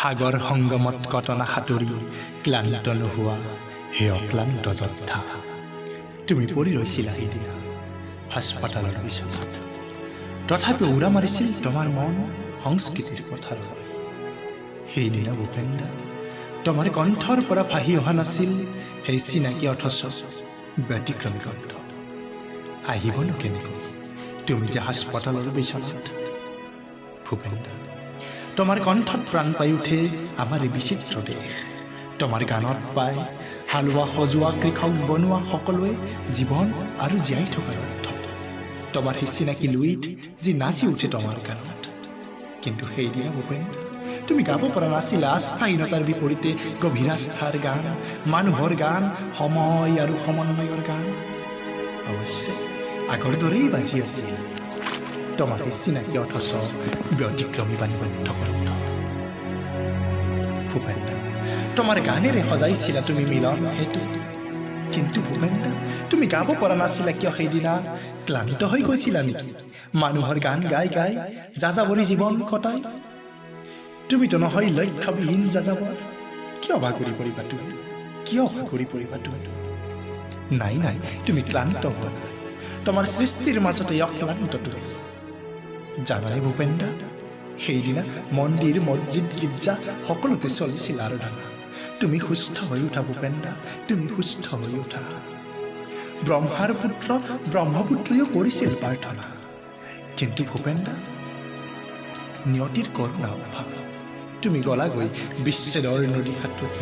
সাগৰ সংগমত কটনা সাঁতুৰি ক্লান্ত নোহোৱা হে অক্লান্ত যোদ্ধা। তুমি পৰি ৰৈছিলা সেইদিনা হাস্পাতালৰ বিচনাত, তথাপি উৰা মাৰিছিল তোমাৰ মন সংস্কৃতিৰ পথাৰলৈ। সেইদিনা ভূপেন্দা, তোমাৰ কণ্ঠৰ পৰা ভাহি অহা নাছিল সেই চিনাকি অথচ ব্যতিক্ৰমী কণ্ঠ। আহিবনো কেনেকৈ তুমি যে হাস্পাতালৰ বিচনাত। ভূপেন্দা, তোমাৰ কণ্ঠত প্ৰাণ পাই উঠে আমাৰ এই বিচিত্ৰ দেশ। তোমাৰ গানত পায় হালোৱা সজোৱা কৃষক বনোৱা সকলোৱে জীৱন আৰু জীয়াই থকাৰ অৰ্থ। তোমাৰ সেই চিনাকি লুইত যি নাচি উঠে তোমাৰ গানত। কিন্তু সেইদিনা ভূপেন্দা, তুমি গাব পৰা নাছিলা আস্থাহীনতাৰ বিপৰীতে গভীৰ আস্থাৰ গান, মানুহৰ গান, সময় আৰু সমন্বয়ৰ গান। অৱশ্যে আগৰ দৰেই বাজি আছিল তোমাৰ সেই চিনাকি অথচ ব্যতিক্ৰমী বাণীবদ্ধ কণ্ঠ। ভূপেন্দা, তোমাৰ গানেৰে সজাইছিলা তুমি মিলন সেইটো। কিন্তু ভূপেন্দা, তুমি গাব পৰা নাছিলা কিয় সেইদিনা? ক্লান্ত হৈ গৈছিলা নেকি মানুহৰ গান গাই গাই যাযাবৰী জীৱন কটাই? তুমিতো নহয় লক্ষ্যবিহীন যাযাবৰ। কিয় ভাগৰি পৰিবা তুমি? কিয় ভাগৰি পৰিবা তুমি? নাই নাই, তুমি ক্লান্ত হোৱা নাই। তোমাৰ সৃষ্টিৰ মাজতে অক্লান্ত তুমি। জানানে ভূপেন্দা, সেইদিনা মন্দিৰ মছজিদ গীৰ্জা সকলোতে চলিছিল আৰাধনা। তুমি সুস্থ হৈ উঠা ভূপেন্দা, তুমি সুস্থ হৈ উঠা। ব্ৰহ্মাৰ পুত্ৰ ব্ৰহ্মপুত্ৰীয়েও কৰিছিল প্ৰাৰ্থনা। কিন্তু ভূপেন্দা, নিয়তিৰ কৰুণা অভাৱ। তুমি গলাগৈ বিচ্ছেদৰ নদী সাঁতুৰি,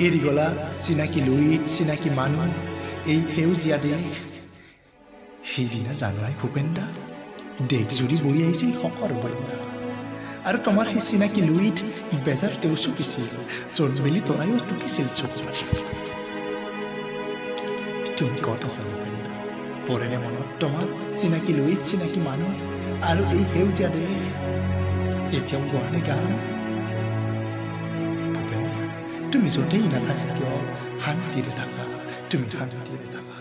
এৰি গলা চিনাকি লুইত চিনাকি মানুহ, এই সেউজীয়া দেশ। সেইদিনা জানাই ভূপেন্দা, দেশ জুৰি বৈ আহিছিল শকৰ বন্যা। আৰু তোমাৰ সেই চিনাকি লুইত বেজাৰ তেওঁ চুকিছিল, জন্মেলি তৰাইও টুকিছিল চকু। তুমি ক'ত আছা ভূপেন্দা? পৰেনে মনত তোমাৰ চিনাকি লুইত চিনাকি মানুহ আৰু এই সেউজীয়া দেশ? এতিয়াও গোৱানে গান? ভূপেন্দা, তুমি য'তেই নাথাকা কিয় শান্তিৰে থাকা, তুমি শান্তিৰে থাকা।